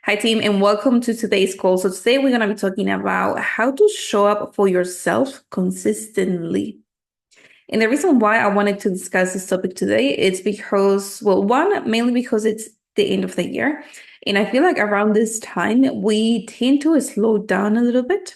Hi, team, and welcome to today's call. So, today we're going to be talking about how to show up for yourself consistently. And the reason why I wanted to discuss this topic today is because, well, one, mainly because it's the end of the year. And I feel like around this time, we tend to slow down a little bit.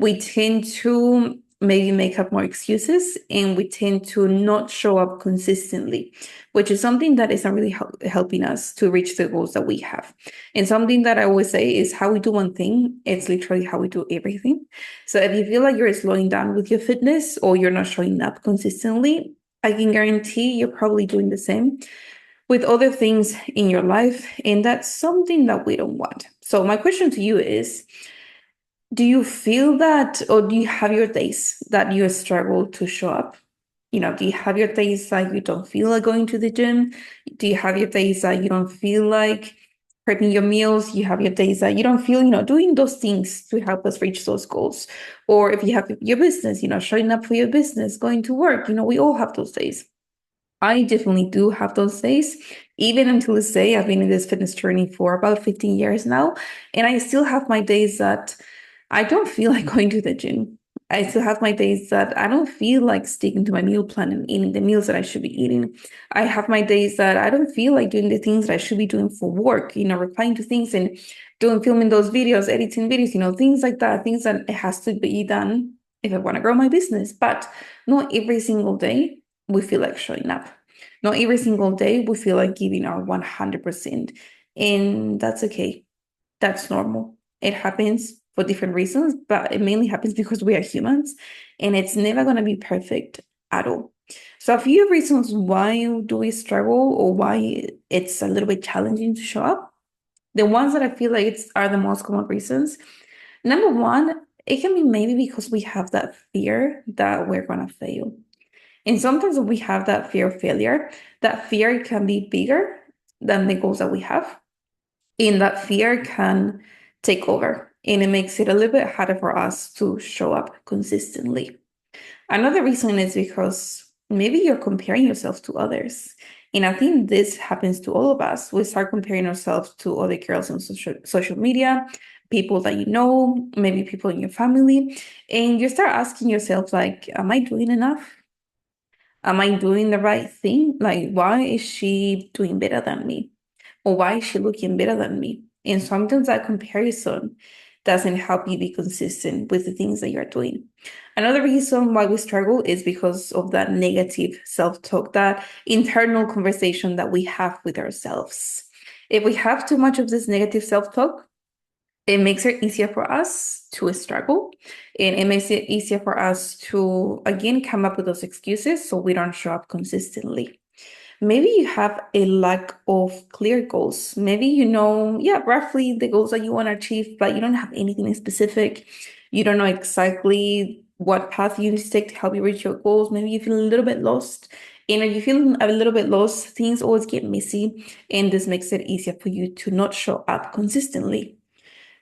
We tend to maybe make up more excuses and we tend to not show up consistently, which is something that isn't really helping us to reach the goals that we have. And something that I always say is how we do one thing, it's literally how we do everything. So if you feel like you're slowing down with your fitness or you're not showing up consistently, I can guarantee you're probably doing the same with other things in your life. And that's something that we don't want. So my question to you is, do you feel that, or do you have your days that you struggle to show up? Do you have your days that you don't feel like going to the gym? Do you have your days that you don't feel like prepping your meals? You have your days that you don't feel, doing those things to help us reach those goals. Or if you have your business, showing up for your business, going to work, we all have those days. I definitely do have those days. Even until this day, I've been in this fitness journey for about 15 years now, and I still have my days that I don't feel like going to the gym. I still have my days that I don't feel like sticking to my meal plan and eating the meals that I should be eating. I have my days that I don't feel like doing the things that I should be doing for work, replying to things and filming those videos, editing videos, things like that, things that it has to be done if I want to grow my business. But not every single day we feel like showing up. Not every single day we feel like giving our 100%. And that's okay. That's normal. It happens for different reasons, but it mainly happens because we are humans and it's never going to be perfect at all. So a few reasons why do we struggle or why it's a little bit challenging to show up. The ones that I feel like are the most common reasons. Number one, it can be maybe because we have that fear that we're going to fail. And sometimes when we have that fear of failure, that fear can be bigger than the goals that we have. And that fear can take over and it makes it a little bit harder for us to show up consistently. Another reason is because maybe you're comparing yourself to others. And I think this happens to all of us. We start comparing ourselves to other girls on social media, people that you know, maybe people in your family. And you start asking yourself, like, am I doing enough? Am I doing the right thing? Like, why is she doing better than me? Or why is she looking better than me? And sometimes that comparison doesn't help you be consistent with the things that you're doing. Another reason why we struggle is because of that negative self-talk, that internal conversation that we have with ourselves. If we have too much of this negative self-talk, it makes it easier for us to struggle and it makes it easier for us to again come up with those excuses so we don't show up consistently. Maybe you have a lack of clear goals. Maybe roughly the goals that you want to achieve, but you don't have anything specific. You don't know exactly what path you need to take to help you reach your goals. Maybe you feel a little bit lost. And if you feel a little bit lost, things always get messy, and this makes it easier for you to not show up consistently.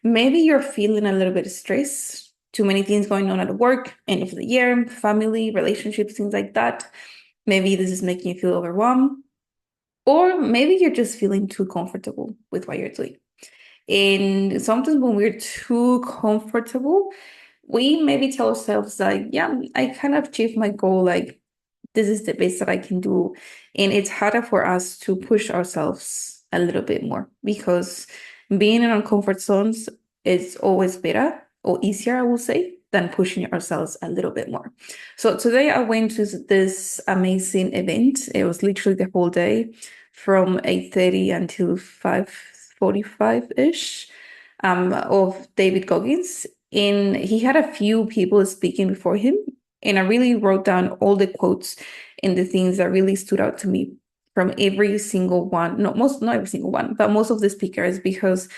Maybe you're feeling a little bit stressed, too many things going on at work, end of the year, family, relationships, things like that. Maybe this is making you feel overwhelmed. Or maybe you're just feeling too comfortable with what you're doing. And sometimes when we're too comfortable, we maybe tell ourselves like, yeah, I kind of achieved my goal. Like, this is the best that I can do. And it's harder for us to push ourselves a little bit more because being in our comfort zones is always better or easier, I will say, than pushing ourselves a little bit more. So today I went to this amazing event. It was literally the whole day from 8:30 until 5:45-ish of David Goggins. And he had a few people speaking before him. And I really wrote down all the quotes and the things that really stood out to me from every single one. Not every single one, but most of the speakers, because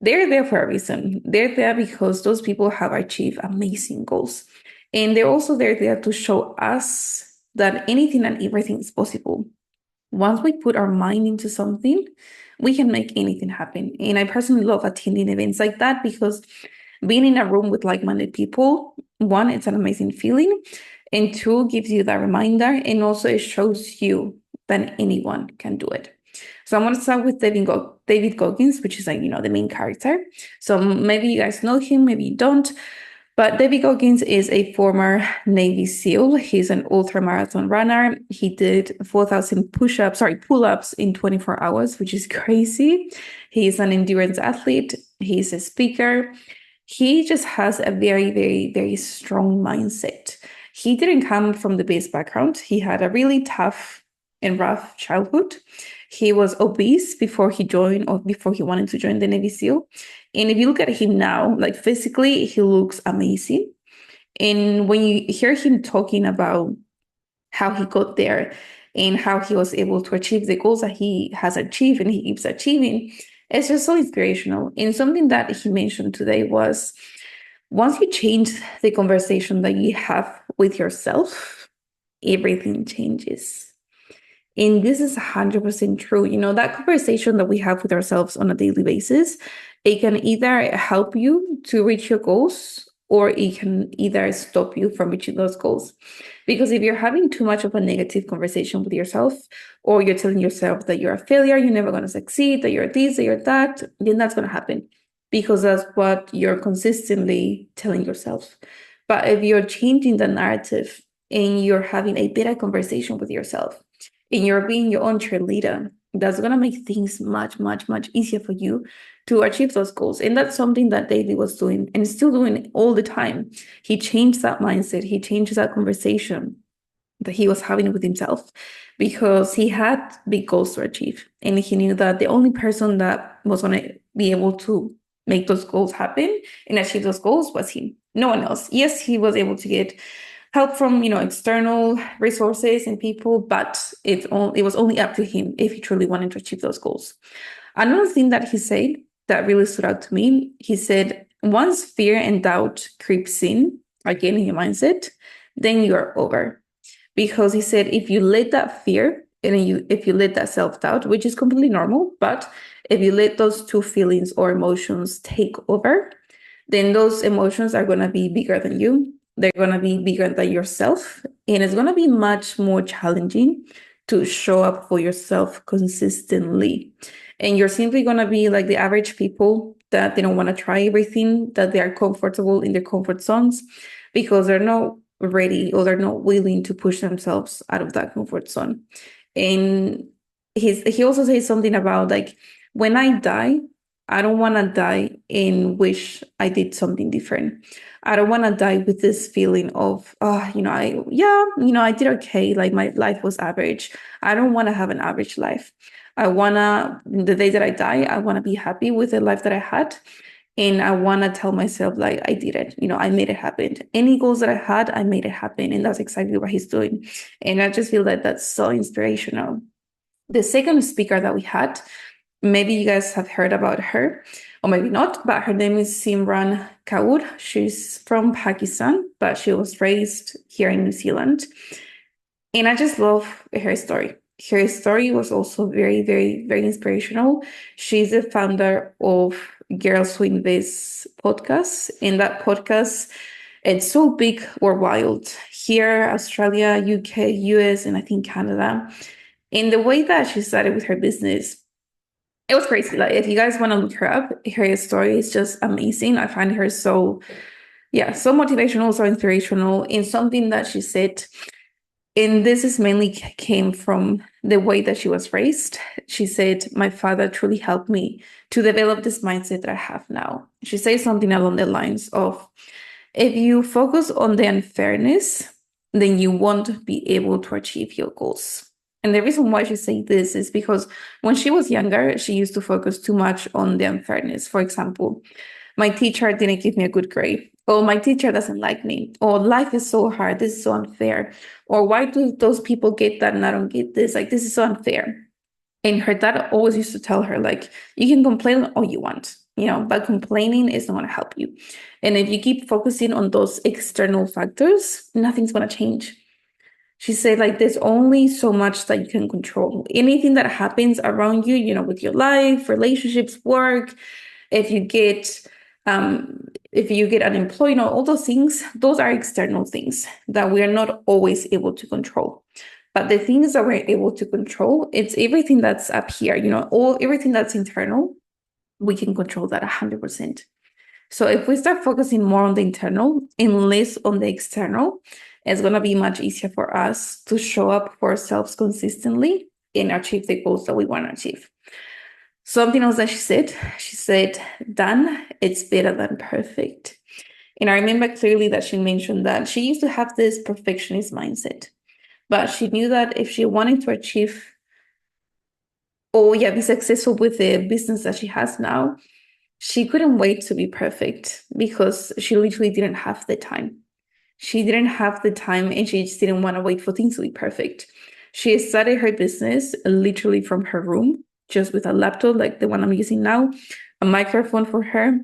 they're there for a reason. They're there because those people have achieved amazing goals. And they're also there to show us that anything and everything is possible. Once we put our mind into something, we can make anything happen. And I personally love attending events like that because being in a room with like-minded people, one, it's an amazing feeling, and two, gives you that reminder, and also it shows you that anyone can do it. So I'm going to start with David Goggins, which is like, the main character. So maybe you guys know him, maybe you don't. But David Goggins is a former Navy SEAL. He's an ultra-marathon runner. He did 4,000 pull-ups in 24 hours, which is crazy. He's an endurance athlete. He's a speaker. He just has a very, very, very strong mindset. He didn't come from the base background. He had a really tough and rough childhood. He was obese before he wanted to join the Navy SEAL. And if you look at him now, like physically, he looks amazing. And when you hear him talking about how he got there and how he was able to achieve the goals that he has achieved and he keeps achieving, it's just so inspirational. And something that he mentioned today was once you change the conversation that you have with yourself, everything changes. And this is 100% true. That conversation that we have with ourselves on a daily basis, it can either help you to reach your goals or it can either stop you from reaching those goals. Because if you're having too much of a negative conversation with yourself, or you're telling yourself that you're a failure, you're never going to succeed, that you're this, that you're that, then that's going to happen because that's what you're consistently telling yourself. But if you're changing the narrative and you're having a better conversation with yourself, and you're being your own cheerleader, that's going to make things much, much, much easier for you to achieve those goals. And that's something that David was doing and still doing all the time. He changed that mindset. He changed that conversation that he was having with himself because he had big goals to achieve. And he knew that the only person that was going to be able to make those goals happen and achieve those goals was him. No one else. Yes, he was able to get help from external resources and people, but it was only up to him if he truly wanted to achieve those goals. Another thing that he said that really stood out to me, he said, once fear and doubt creeps in, again in your mindset, then you're over. Because he said, if you let that fear and if you let that self-doubt, which is completely normal, but if you let those two feelings or emotions take over, then those emotions are going to be bigger than you. They're going to be bigger than yourself. And it's going to be much more challenging to show up for yourself consistently. And you're simply going to be like the average people that they don't want to try everything, that they are comfortable in their comfort zones because they're not ready or they're not willing to push themselves out of that comfort zone. And he also says something about like, when I die, I don't want to die and wish I did something different. I don't want to die with this feeling of, I did okay. Like my life was average. I don't want to have an average life. The day that I die, I want to be happy with the life that I had. And I want to tell myself, like, I did it. I made it happen. Any goals that I had, I made it happen. And that's exactly what he's doing. And I just feel like that's so inspirational. The second speaker that we had, maybe you guys have heard about her, or maybe not, but her name is Simran Kaur. She's from Pakistan, but she was raised here in New Zealand. And I just love her story. Her story was also very, very, very inspirational. She's the founder of Girls Who Invest podcast. And that podcast, it's so big worldwide. Here, Australia, UK, US, and I think Canada. And the way that she started with her business, it was crazy. Like, if you guys want to look her up, her story is just amazing. I find her so motivational, so inspirational in something that she said. And this is mainly came from the way that she was raised. She said, my father truly helped me to develop this mindset that I have now. She says something along the lines of, if you focus on the unfairness, then you won't be able to achieve your goals. And the reason why she said this is because when she was younger, she used to focus too much on the unfairness. For example, my teacher didn't give me a good grade, or my teacher doesn't like me, or life is so hard, this is so unfair, or why do those people get that and I don't get this? Like, this is so unfair. And her dad always used to tell her, like, you can complain all you want, but complaining is not going to help you. And if you keep focusing on those external factors, nothing's going to change. She said, like, there's only so much that you can control. Anything that happens around you, with your life, relationships, work, if you get unemployed, all those things, those are external things that we are not always able to control. But the things that we're able to control, it's everything that's up here, everything that's internal, we can control that 100%. So if we start focusing more on the internal and less on the external, it's going to be much easier for us to show up for ourselves consistently and achieve the goals that we want to achieve. Something else that she said, done, it's better than perfect. And I remember clearly that she mentioned that she used to have this perfectionist mindset, but she knew that if she wanted to achieve be successful with the business that she has now, she couldn't wait to be perfect because she literally didn't have the time. She didn't have the time and she just didn't want to wait for things to be perfect. She started her business literally from her room, just with a laptop like the one I'm using now, a microphone for her,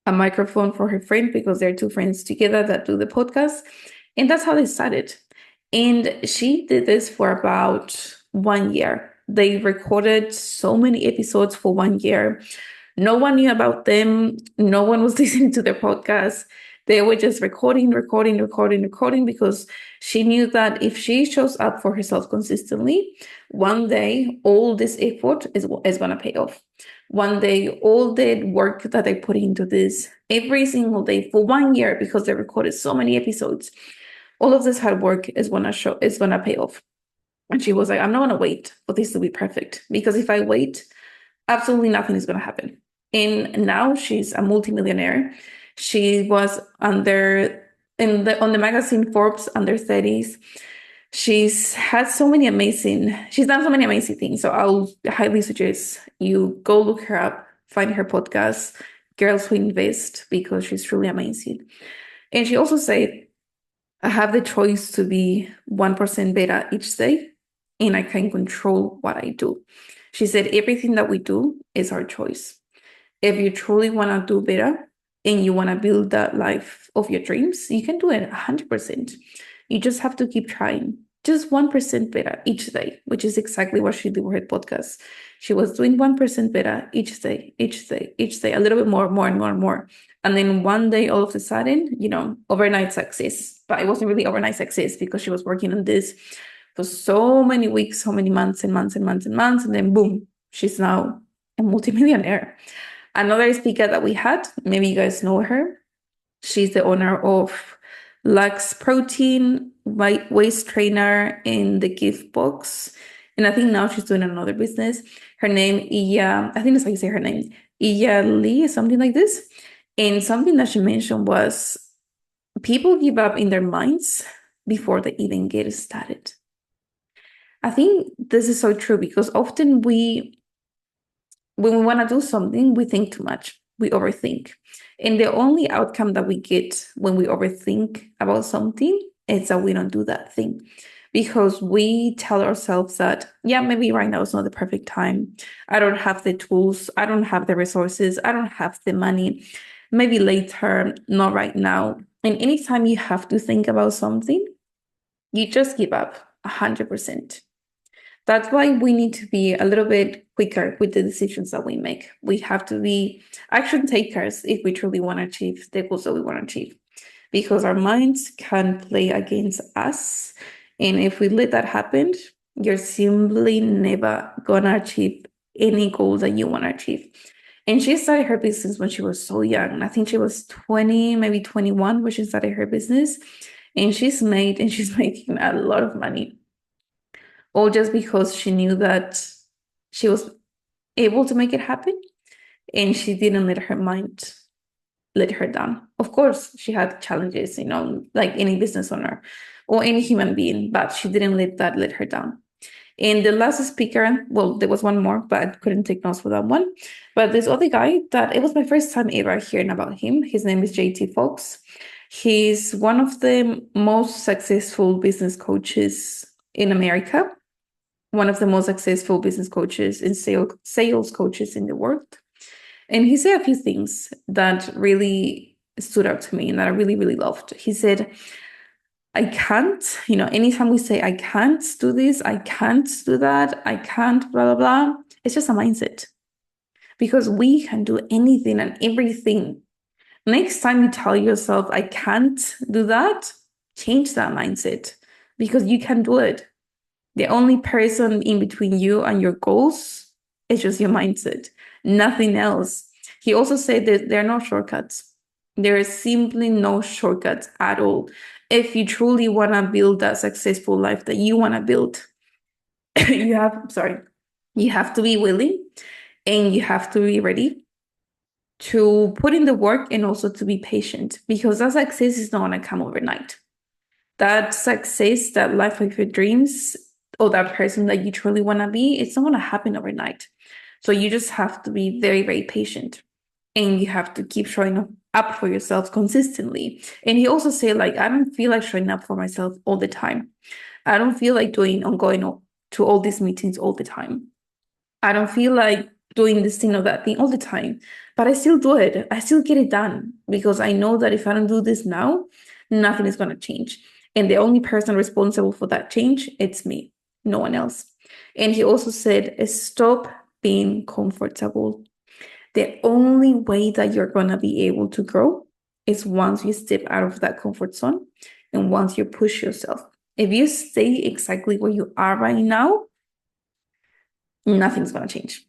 a microphone for her friend, because they're two friends together that do the podcast. And that's how they started. And she did this for about 1 year. They recorded so many episodes for 1 year. No one knew about them. No one was listening to their podcast. They were just recording because she knew that if she shows up for herself consistently, one day all this effort is going to pay off. One day, all the work that they put into this every single day for 1 year, because they recorded so many episodes, all of this hard work is going to pay off. And she was like, I'm not going to wait for this to be perfect, because if I wait, absolutely nothing is going to happen. And now she's a multimillionaire. She was on the magazine Forbes under 30s. She's done so many amazing things. So I'll highly suggest you go look her up, find her podcast, Girls Who Invest, because she's truly amazing. And she also said, I have the choice to be 1% better each day, and I can control what I do. She said, everything that we do is our choice. If you truly want to do better and you want to build that life of your dreams, you can do it 100%. You just have to keep trying. Just 1% better each day, which is exactly what she did with her podcast. She was doing 1% better each day, a little bit more. And then one day, all of a sudden, overnight success. But it wasn't really overnight success, because she was working on this for so many weeks, so many months and months. And then boom, she's now a multimillionaire. Another speaker that we had, maybe you guys know her. She's the owner of Lux Protein, waist trainer in the gift box. And I think now she's doing another business. Her name, I think that's how you say her name, Iya Lee, something like this. And something that she mentioned was, people give up in their minds before they even get started. I think this is so true, because often when we want to do something, we think too much. We overthink. And the only outcome that we get when we overthink about something is that we don't do that thing, because we tell ourselves that, yeah, maybe right now is not the perfect time. I don't have the tools. I don't have the resources. I don't have the money. Maybe later, not right now. And anytime you have to think about something, you just give up 100%. That's why we need to be a little bit quicker with the decisions that we make. We have to be action takers if we truly want to achieve the goals that we want to achieve, because our minds can play against us. And if we let that happen, you're simply never going to achieve any goal that you want to achieve. And she started her business when she was so young. I think she was 20, maybe 21 when she started her business. And she's making a lot of money. All just because she knew that she was able to make it happen, and she didn't let her mind let her down. Of course, she had challenges, like any business owner or any human being, but she didn't let her down. And the last speaker, well, there was one more, but I couldn't take notes for that one. But this other guy, that it was my first time ever hearing about him. His name is JT Fox. He's one of the most successful business coaches in America, one of the most successful business coaches and sales coaches in the world. And he said a few things that really stood out to me and that I really, really loved. He said, I can't, anytime we say, I can't do this, I can't do that, I can't, blah, blah, blah, it's just a mindset. Because we can do anything and everything. Next time you tell yourself, I can't do that, change that mindset, because you can do it. The only person in between you and your goals is just your mindset, nothing else. He also said that there are no shortcuts. There is simply no shortcuts at all. If you truly want to build that successful life that you want to build, you have to be willing and you have to be ready to put in the work and also to be patient, because that success is not going to come overnight. That success, that life of your dreams, or that person that you truly want to be, it's not going to happen overnight. So you just have to be very, very patient, and you have to keep showing up for yourself consistently. And he also said, like, I don't feel like showing up for myself all the time. I don't feel like going to all these meetings all the time. I don't feel like doing this thing or that thing all the time, but I still do it. I still get it done because I know that if I don't do this now, nothing is going to change. And the only person responsible for that change, it's me, no one else. And he also said, stop being comfortable. The only way that you're going to be able to grow is once you step out of that comfort zone and once you push yourself. If you stay exactly where you are right now, nothing's going to change.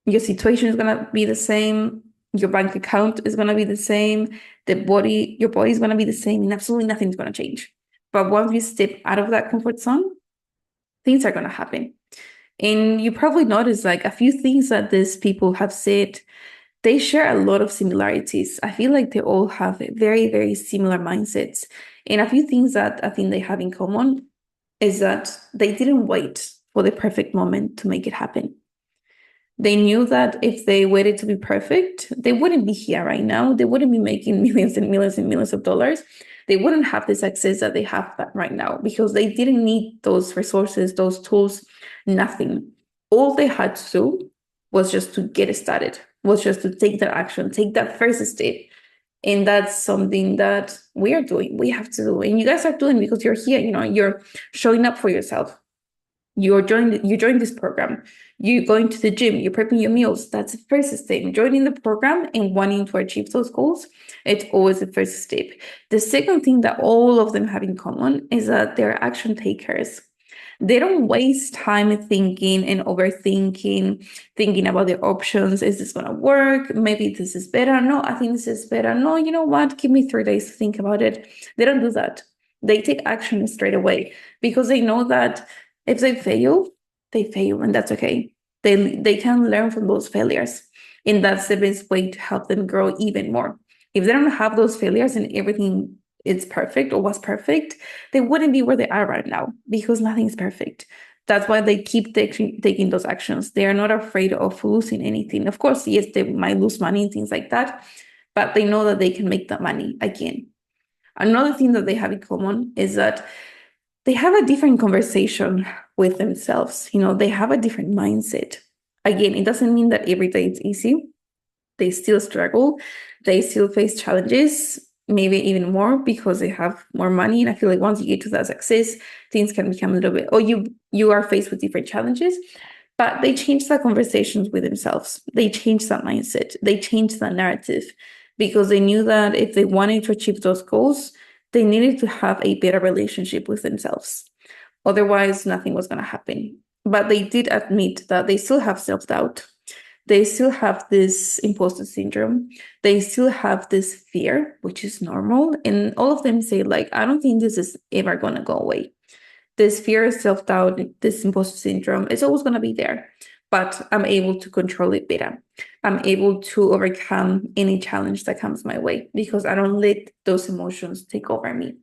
Your situation is going to be the same. Your bank account is going to be the same. Your body is going to be the same, and absolutely nothing's going to change. But once you step out of that comfort zone, things are going to happen. And you probably notice like a few things that these people have said, they share a lot of similarities. I feel like they all have very, very similar mindsets. And a few things that I think they have in common is that they didn't wait for the perfect moment to make it happen. They knew that if they waited to be perfect, they wouldn't be here right now. They wouldn't be making millions and millions and millions of dollars. They wouldn't have the success that they have right now because they didn't need those resources, those tools, nothing. All they had to do was just to get started, was just to take that action, take that first step. And that's something that we are doing. We have to do. And you guys are doing because you're here, you're showing up for yourself. You join this program. You're going to the gym. You're prepping your meals. That's the first step. Joining the program and wanting to achieve those goals, it's always the first step. The second thing that all of them have in common is that they're action takers. They don't waste time thinking and overthinking, thinking about their options. Is this going to work? Maybe this is better. No, I think this is better. No, you know what? Give me 3 days to think about it. They don't do that. They take action straight away because they know that if they fail, and that's okay. They can learn from those failures, and that's the best way to help them grow even more. If they don't have those failures and everything is perfect or was perfect, they wouldn't be where they are right now because nothing is perfect. That's why they keep taking those actions. They are not afraid of losing anything. Of course, yes, they might lose money and things like that, but they know that they can make that money again. Another thing that they have in common is that they have a different conversation with themselves. They have a different mindset. Again, it doesn't mean that every day it's easy. They still struggle. They still face challenges, maybe even more because they have more money. And I feel like once you get to that success, things can become a little bit, you are faced with different challenges, but they change the conversations with themselves. They change that mindset. They change that narrative because they knew that if they wanted to achieve those goals, they needed to have a better relationship with themselves. Otherwise, nothing was going to happen. But they did admit that they still have self-doubt. They still have this imposter syndrome. They still have this fear, which is normal. And all of them say, like, I don't think this is ever going to go away. This fear, self-doubt, this imposter syndrome, it's always going to be there. But I'm able to control it better. I'm able to overcome any challenge that comes my way because I don't let those emotions take over me.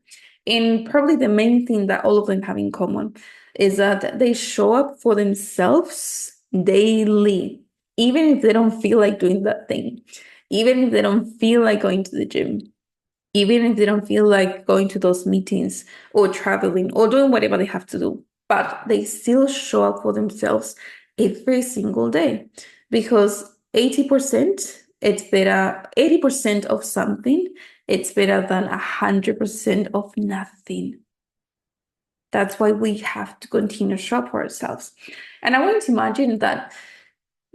And probably the main thing that all of them have in common is that they show up for themselves daily, even if they don't feel like doing that thing, even if they don't feel like going to the gym, even if they don't feel like going to those meetings or traveling or doing whatever they have to do, but they still show up for themselves every single day because 80%, it's better, 80% of something, it's better than 100% of nothing. That's why we have to continue to show up for ourselves. And I want to imagine that,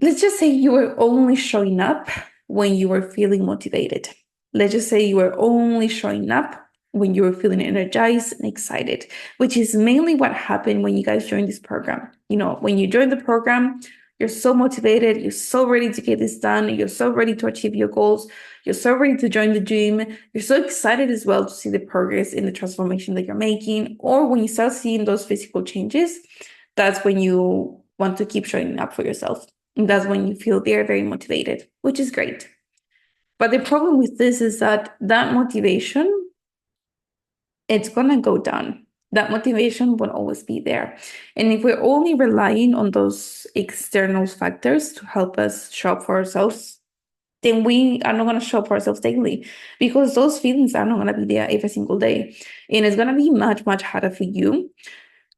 let's just say you were only showing up when you were feeling motivated. Let's just say you were only showing up when you were feeling energized and excited, which is mainly what happened when you guys joined this program. When you join the program, you're so motivated, you're so ready to get this done, you're so ready to achieve your goals, you're so ready to join the gym, you're so excited as well to see the progress in the transformation that you're making. Or when you start seeing those physical changes, that's when you want to keep showing up for yourself. And that's when you feel very, very motivated, which is great. But the problem with this is that motivation, it's going to go down. That motivation won't always be there. And if we're only relying on those external factors to help us show up for ourselves, then we are not going to show up for ourselves daily, because those feelings are not going to be there every single day. And it's going to be much, much harder for you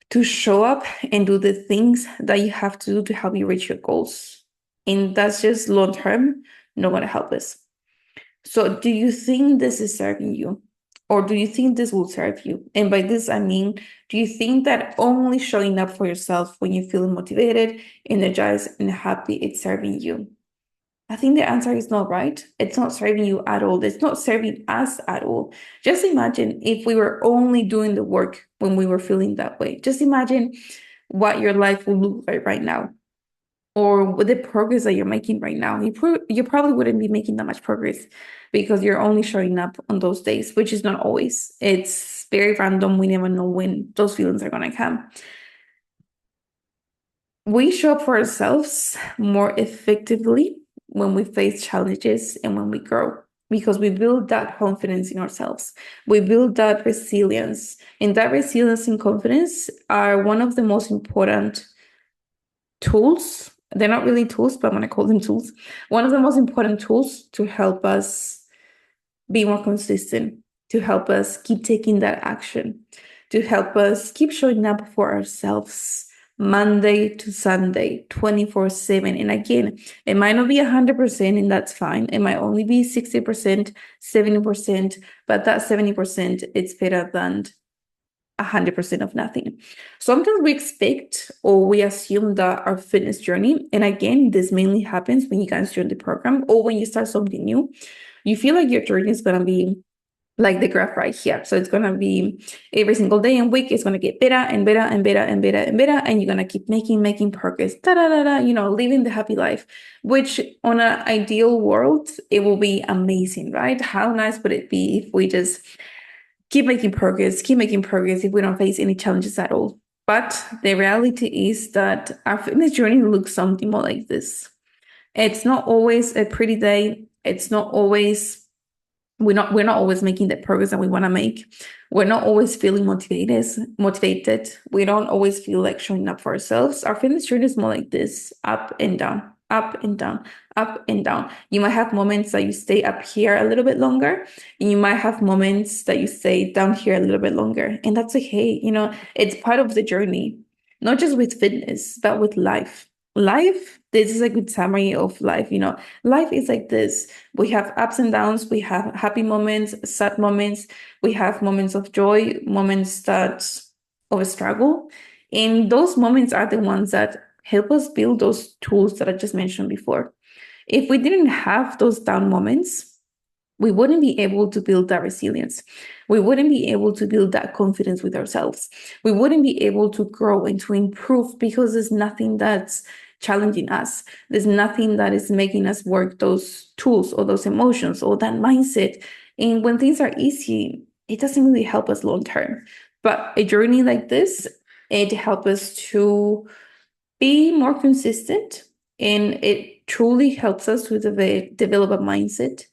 to show up and do the things that you have to do to help you reach your goals. And that's just long term not going to help us. So do you think this is serving you? Or do you think this will serve you? And by this, I mean, do you think that only showing up for yourself when you feel motivated, energized, and happy, it's serving you? I think the answer is not, right. It's not serving you at all. It's not serving us at all. Just imagine if we were only doing the work when we were feeling that way. Just imagine what your life will look like right now, or with the progress that you're making right now. You probably wouldn't be making that much progress because you're only showing up on those days, which is not always. It's very random. We never know when those feelings are going to come. We show up for ourselves more effectively when we face challenges and when we grow, because we build that confidence in ourselves. We build that resilience. And that resilience and confidence are one of the most important tools. They're not really tools, but I'm going to call them tools. One of the most important tools to help us be more consistent, to help us keep taking that action, to help us keep showing up for ourselves Monday to Sunday, 24/7. And again, it might not be 100%, and that's fine. It might only be 60%, 70%, but that 70%, it's better than 100% of nothing. Sometimes we expect or we assume that our fitness journey, and again, this mainly happens when you guys join the program or when you start something new, you feel like your journey is going to be like the graph right here. So it's going to be every single day and week, it's going to get better and better and better and better and better. And you're going to keep making progress, living the happy life, which on an ideal world, it will be amazing, right? How nice would it be if we just keep making progress if we don't face any challenges at all? But the reality is that our fitness journey looks something more like this. It's not always a pretty day. It's not always, we're not always making the progress that we want to make. We're not always feeling motivated. We don't always feel like showing up for ourselves. Our fitness journey is more like this, up and down, up and down, up and down. You might have moments that you stay up here a little bit longer, and you might have moments that you stay down here a little bit longer. And that's okay. It's part of the journey, not just with fitness, but with life. This is a good summary of life. Life is like this. We have ups and downs. We have happy moments, sad moments. We have moments of joy, moments of a struggle. And those moments are the ones that help us build those tools that I just mentioned before. If we didn't have those down moments, we wouldn't be able to build that resilience. We wouldn't be able to build that confidence with ourselves. We wouldn't be able to grow and to improve, because there's nothing that's challenging us. There's nothing that is making us work those tools or those emotions or that mindset. And when things are easy, it doesn't really help us long term. But a journey like this, it helps us to be more consistent, and it truly helps us to develop a mindset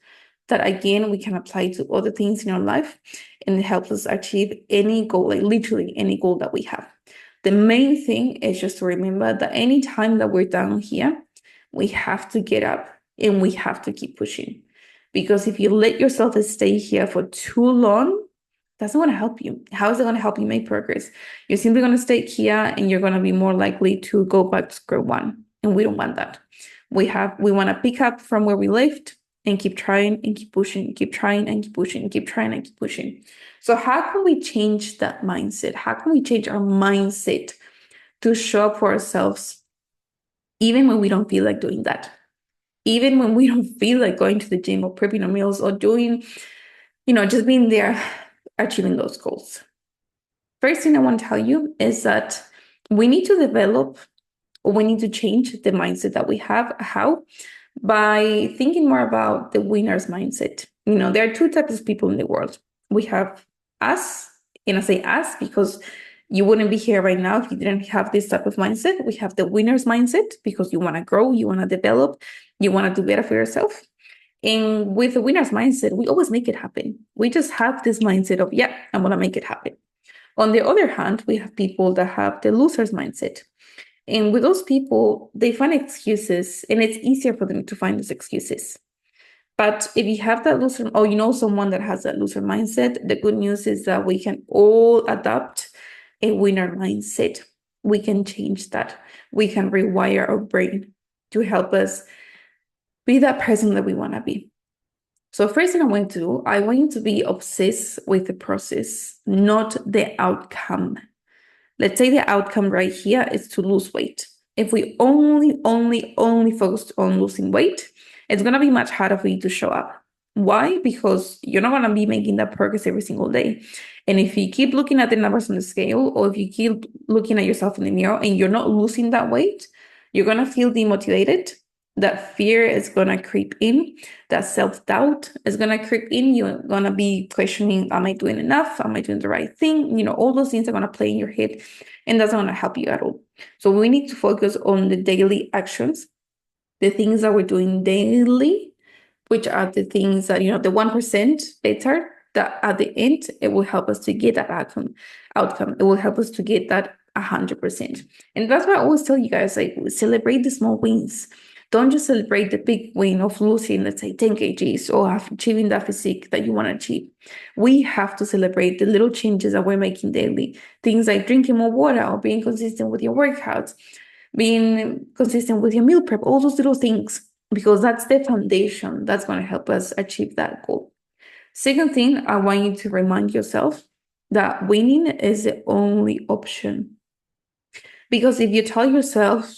that, again, we can apply to other things in our life, and it helps us achieve any goal, like literally any goal that we have. The main thing is just to remember that any time that we're down here, we have to get up and we have to keep pushing. Because if you let yourself stay here for too long, that's not going to help you. How is it going to help you make progress? You're simply going to stay here, and you're going to be more likely to go back to square one. And we don't want that. We want to pick up from where we left and keep trying and keep pushing, keep trying and keep pushing, keep trying and keep pushing. So how can we change that mindset? How can we change our mindset to show up for ourselves even when we don't feel like doing that? Even when we don't feel like going to the gym or prepping our meals or doing, just being there achieving those goals. First thing I want to tell you is that we need to develop, or we need to change the mindset that we have. How? By thinking more about the winner's mindset. There are two types of people in the world. We have us, and I say us because you wouldn't be here right now if you didn't have this type of mindset. We have the winner's mindset because you want to grow, you want to develop, you want to do better for yourself. And with the winner's mindset, we always make it happen. We just have this mindset of, yeah, I'm going to make it happen. On the other hand, we have people that have the loser's mindset. And with those people, they find excuses, and it's easier for them to find those excuses. But if you have that loser, or someone that has that loser mindset, the good news is that we can all adopt a winner mindset. We can change that. We can rewire our brain to help us be that person that we want to be. So first thing I want to do, I want you to be obsessed with the process, not the outcome. Let's say the outcome right here is to lose weight. If we only focus on losing weight, it's going to be much harder for you to show up. Why? Because you're not going to be making that progress every single day. And if you keep looking at the numbers on the scale, or if you keep looking at yourself in the mirror and you're not losing that weight, you're going to feel demotivated. That fear is going to creep in. That self-doubt is going to creep in. You're going to be questioning, am I doing enough? Am I doing the right thing? All those things are going to play in your head, and that's not going to help you at all. So we need to focus on the daily actions, the things that we're doing daily, which are the things that, the 1% better, that at the end, it will help us to get that outcome. It will help us to get that 100%. And that's why I always tell you guys, celebrate the small wins. Don't just celebrate the big win of losing, let's say, 10 kgs or achieving that physique that you want to achieve. We have to celebrate the little changes that we're making daily. Things like drinking more water, or being consistent with your workouts, being consistent with your meal prep, all those little things, because that's the foundation that's going to help us achieve that goal. Second thing, I want you to remind yourself that winning is the only option. Because if you tell yourself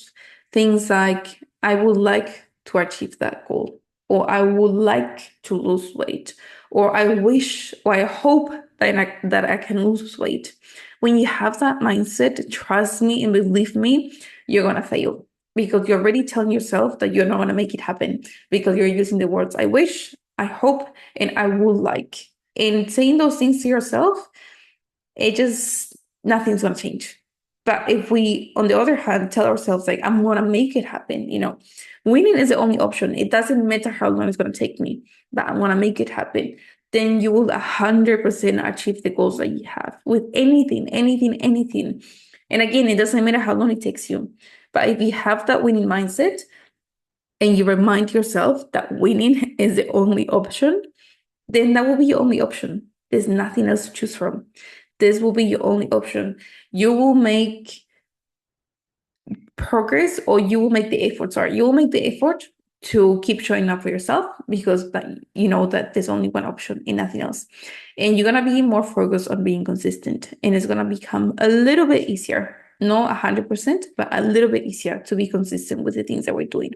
things like, I would like to achieve that goal, or I would like to lose weight, or I wish, or I hope that I can lose weight. When you have that mindset, trust me and believe me, you're going to fail, because you're already telling yourself that you're not going to make it happen, because you're using the words, I wish, I hope, and I would like. And saying those things to yourself, nothing's going to change. But if we, on the other hand, tell ourselves, I'm going to make it happen, winning is the only option. It doesn't matter how long it's going to take me, but I want to make it happen. Then you will 100% achieve the goals that you have with anything. And again, it doesn't matter how long it takes you. But if you have that winning mindset and you remind yourself that winning is the only option, then that will be your only option. There's nothing else to choose from. This will be your only option. You will make progress, or you will make the effort. You will make the effort to keep showing up for yourself, because you know that there's only one option and nothing else. And you're going to be more focused on being consistent. And it's going to become a little bit easier. Not 100%, but a little bit easier to be consistent with the things that we're doing.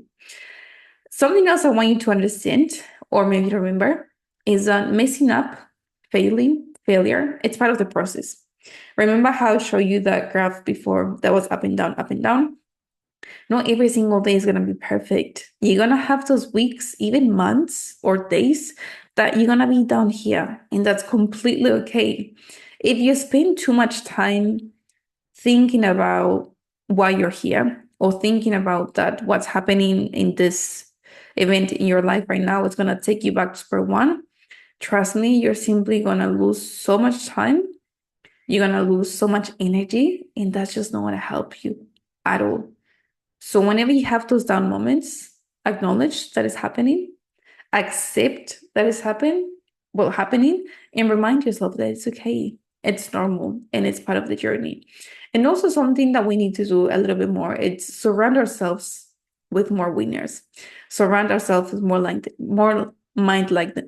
Something else I want you to understand, or maybe remember, is that messing up, failure, it's part of the process. Remember how I showed you that graph before that was up and down, up and down? Not every single day is going to be perfect. You're going to have those weeks, even months or days, that you're going to be down here, and that's completely okay. If you spend too much time thinking about why you're here, or thinking about that what's happening in this event in your life right now, it's going to take you back to square one. Trust me, you're simply going to lose so much time. You're going to lose so much energy, and that's just not going to help you at all. So whenever you have those down moments, acknowledge that it's happening, accept that it's happening, and remind yourself that it's okay. It's normal, and it's part of the journey. And also something that we need to do a little bit more, it's surround ourselves with more winners. Surround ourselves with more mind like that.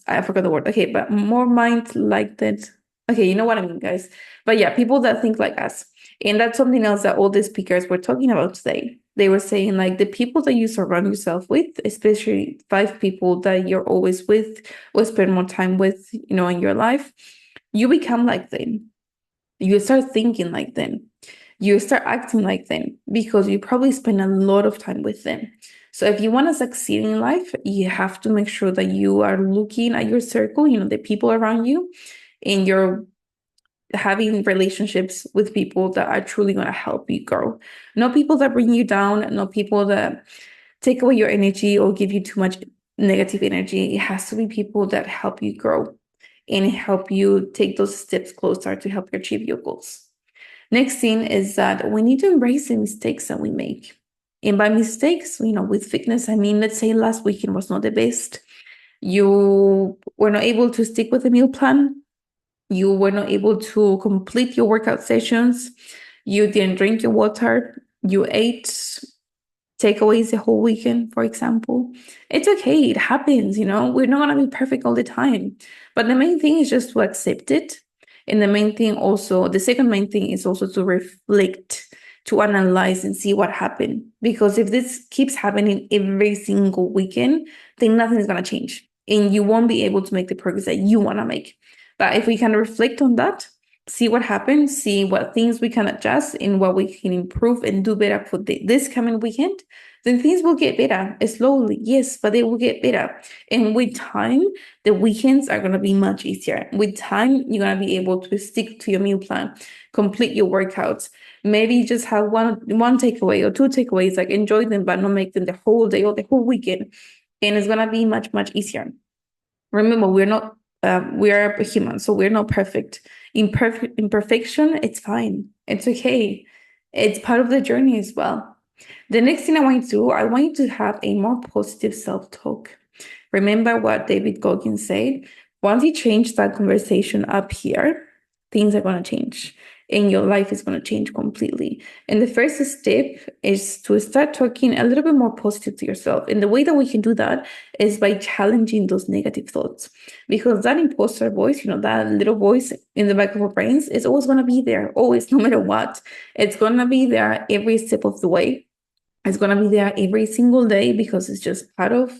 I forgot the word. Okay, but more mind like that. Okay, you know what I mean, guys. But yeah, people that think like us. And that's something else that all the speakers were talking about today. They were saying like the people that you surround yourself with, especially 5 people that you're always with or spend more time with, in your life, you become like them. You start thinking like them. You start acting like them because you probably spend a lot of time with them. So if you want to succeed in life, you have to make sure that you are looking at your circle, the people around you, and you're having relationships with people that are truly going to help you grow. Not people that bring you down, not people that take away your energy or give you too much negative energy. It has to be people that help you grow and help you take those steps closer to help you achieve your goals. Next thing is that we need to embrace the mistakes that we make. And by mistakes, with fitness, I mean, let's say last weekend was not the best. You were not able to stick with the meal plan. You were not able to complete your workout sessions. You didn't drink your water. You ate takeaways the whole weekend, for example. It's okay. It happens, We're not going to be perfect all the time. But the main thing is just to accept it. And the second main thing is also to reflect, to analyze and see what happened. Because if this keeps happening every single weekend, then nothing is going to change. And you won't be able to make the progress that you want to make. But if we can reflect on that, see what happens, see what things we can adjust and what we can improve and do better for this coming weekend, then things will get better slowly, yes, but they will get better. And with time, the weekends are going to be much easier. With time, you're going to be able to stick to your meal plan, complete your workouts, maybe just have one takeaway or 2 takeaways, like enjoy them, but not make them the whole day or the whole weekend. And it's going to be much, much easier. Remember, we are humans, so we're not perfect. Imperfection, it's fine. It's okay. It's part of the journey as well. The next thing I want you to do, I want you to have a more positive self-talk. Remember what David Goggins said? Once you change that conversation up here, things are going to change and your life is going to change completely. And the first step is to start talking a little bit more positive to yourself. And the way that we can do that is by challenging those negative thoughts. Because that imposter voice, that little voice in the back of our brains is always going to be there, always, no matter what. It's going to be there every step of the way. It's going to be there every single day because it's just part of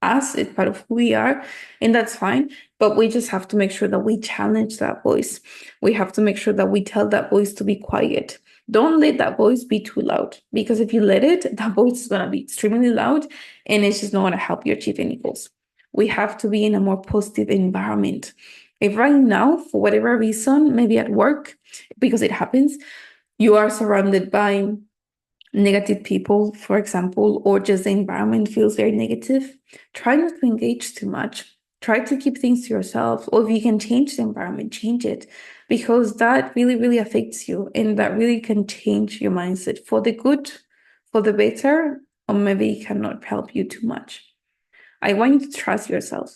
us, it's part of who we are, and that's fine. But we just have to make sure that we challenge that voice. We have to make sure that we tell that voice to be quiet. Don't let that voice be too loud, because if you let it, that voice is going to be extremely loud and it's just not going to help you achieve any goals. We have to be in a more positive environment. If right now, for whatever reason, maybe at work, because it happens, you are surrounded by negative people, for example, or just the environment feels very negative, try not to engage too much. Try to keep things to yourself. Or if you can change the environment, change it, because that really, really affects you and that really can change your mindset for the good, for the better, or maybe it cannot help you too much. I want you to trust yourself.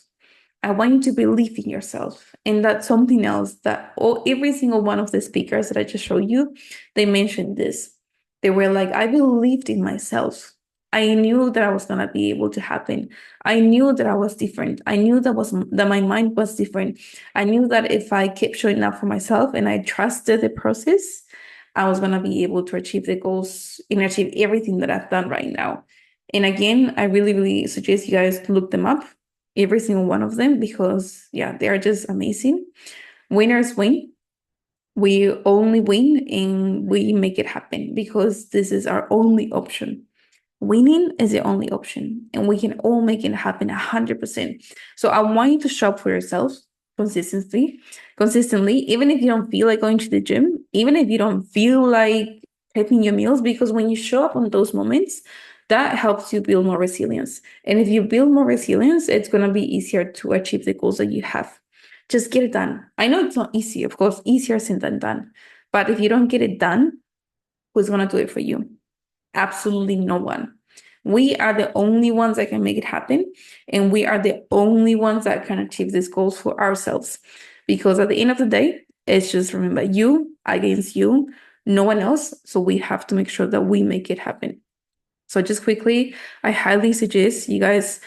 I want you to believe in yourself. And that's something else that every single one of the speakers that I just showed you, they mentioned this. They were like, I believed in myself. I knew that I was going to be able to happen. I knew that I was different. I knew that my mind was different. I knew that if I kept showing up for myself and I trusted the process, I was going to be able to achieve the goals and achieve everything that I've done right now. And again, I really, really suggest you guys to look them up, every single one of them, because they are just amazing. Winners win. We only win and we make it happen because this is our only option. Winning is the only option and we can all make it happen 100%. So I want you to show up for yourself consistently, even if you don't feel like going to the gym, even if you don't feel like prepping your meals, because when you show up on those moments, that helps you build more resilience. And if you build more resilience, it's going to be easier to achieve the goals that you have. Just get it done. I know it's not easy, of course, easier said than done. But if you don't get it done, who's going to do it for you? Absolutely no one. We are the only ones that can make it happen. And we are the only ones that can achieve these goals for ourselves. Because at the end of the day, it's just remember you against you, no one else. So we have to make sure that we make it happen. So just quickly, I highly suggest you guys,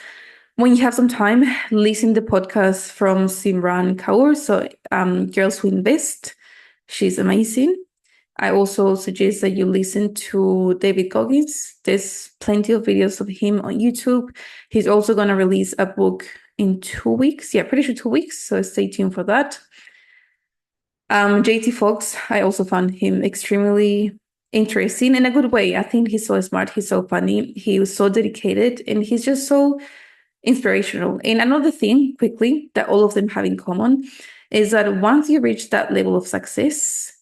when you have some time, listen to the podcast from Simran Kaur, so Girls Who Invest. She's amazing. I also suggest that you listen to David Goggins. There's plenty of videos of him on YouTube. He's also going to release a book in 2 weeks. Yeah, pretty sure 2 weeks. So stay tuned for that. JT Fox, I also found him extremely interesting in a good way. I think he's so smart. He's so funny. He was so dedicated and he's just so inspirational. And another thing, quickly, that all of them have in common is that once you reach that level of success,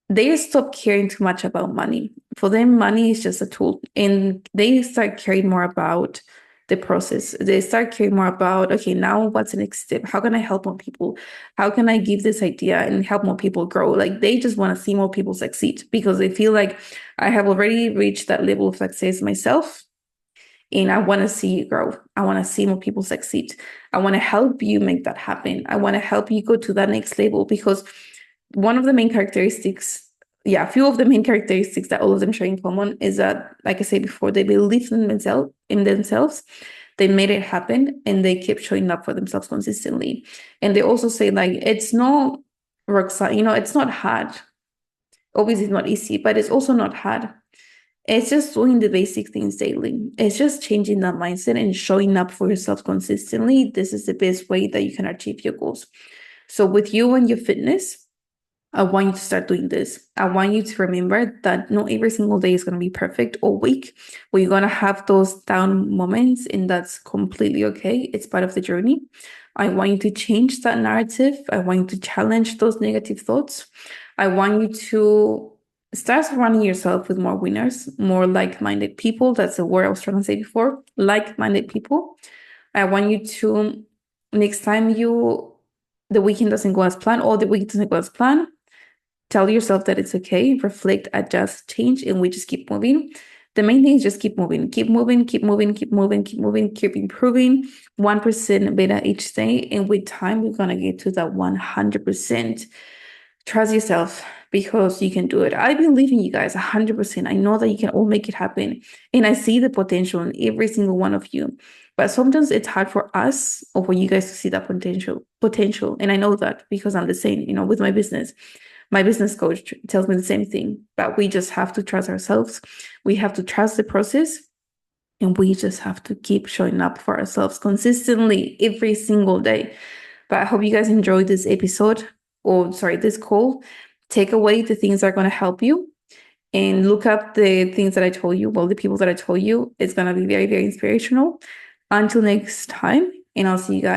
they stop caring too much about money. For them, money is just a tool, and they start caring more about the process. They start caring more about, okay, now what's the next step? How can I help more people? How can I give this idea and help more people grow? Like they just want to see more people succeed because they feel like I have already reached that level of success myself. And I want to see you grow. I want to see more people succeed. I want to help you make that happen. I want to help you go to that next level because one of the main characteristics, a few of the main characteristics that all of them share in common is that, like I said before, they believe in themselves, they made it happen, and they keep showing up for themselves consistently. And they also say, like, it's not it's not hard. Obviously, it's not easy, but it's also not hard. It's just doing the basic things daily. It's just changing that mindset and showing up for yourself consistently. This is the best way that you can achieve your goals. So with you and your fitness, I want you to start doing this. I want you to remember that not every single day is going to be perfect or week. We're going to have those down moments, and that's completely okay. It's part of the journey. I want you to change that narrative. I want you to challenge those negative thoughts. I want you to start surrounding yourself with more winners, more like-minded people. That's the word I was trying to say before. Like-minded people. I want you to, next time the weekend doesn't go as planned or the week doesn't go as planned, tell yourself that it's okay, reflect, adjust, change, and we just keep moving. The main thing is just keep moving, keep moving, keep moving, keep moving, keep moving, keep improving 1% better each day. And with time, we're going to get to that 100%. Trust yourself because you can do it. I believe in you guys 100%. I know that you can all make it happen. And I see the potential in every single one of you. But sometimes it's hard for us or for you guys to see that potential. And I know that because I'm the same, with my business. My business coach tells me the same thing, but we just have to trust ourselves. We have to trust the process, and we just have to keep showing up for ourselves consistently every single day. But I hope you guys enjoyed this episode, this call. Take away the things that are going to help you and look up the things that I told you. Well, the people that I told you, it's going to be very, very inspirational. Until next time, and I'll see you guys.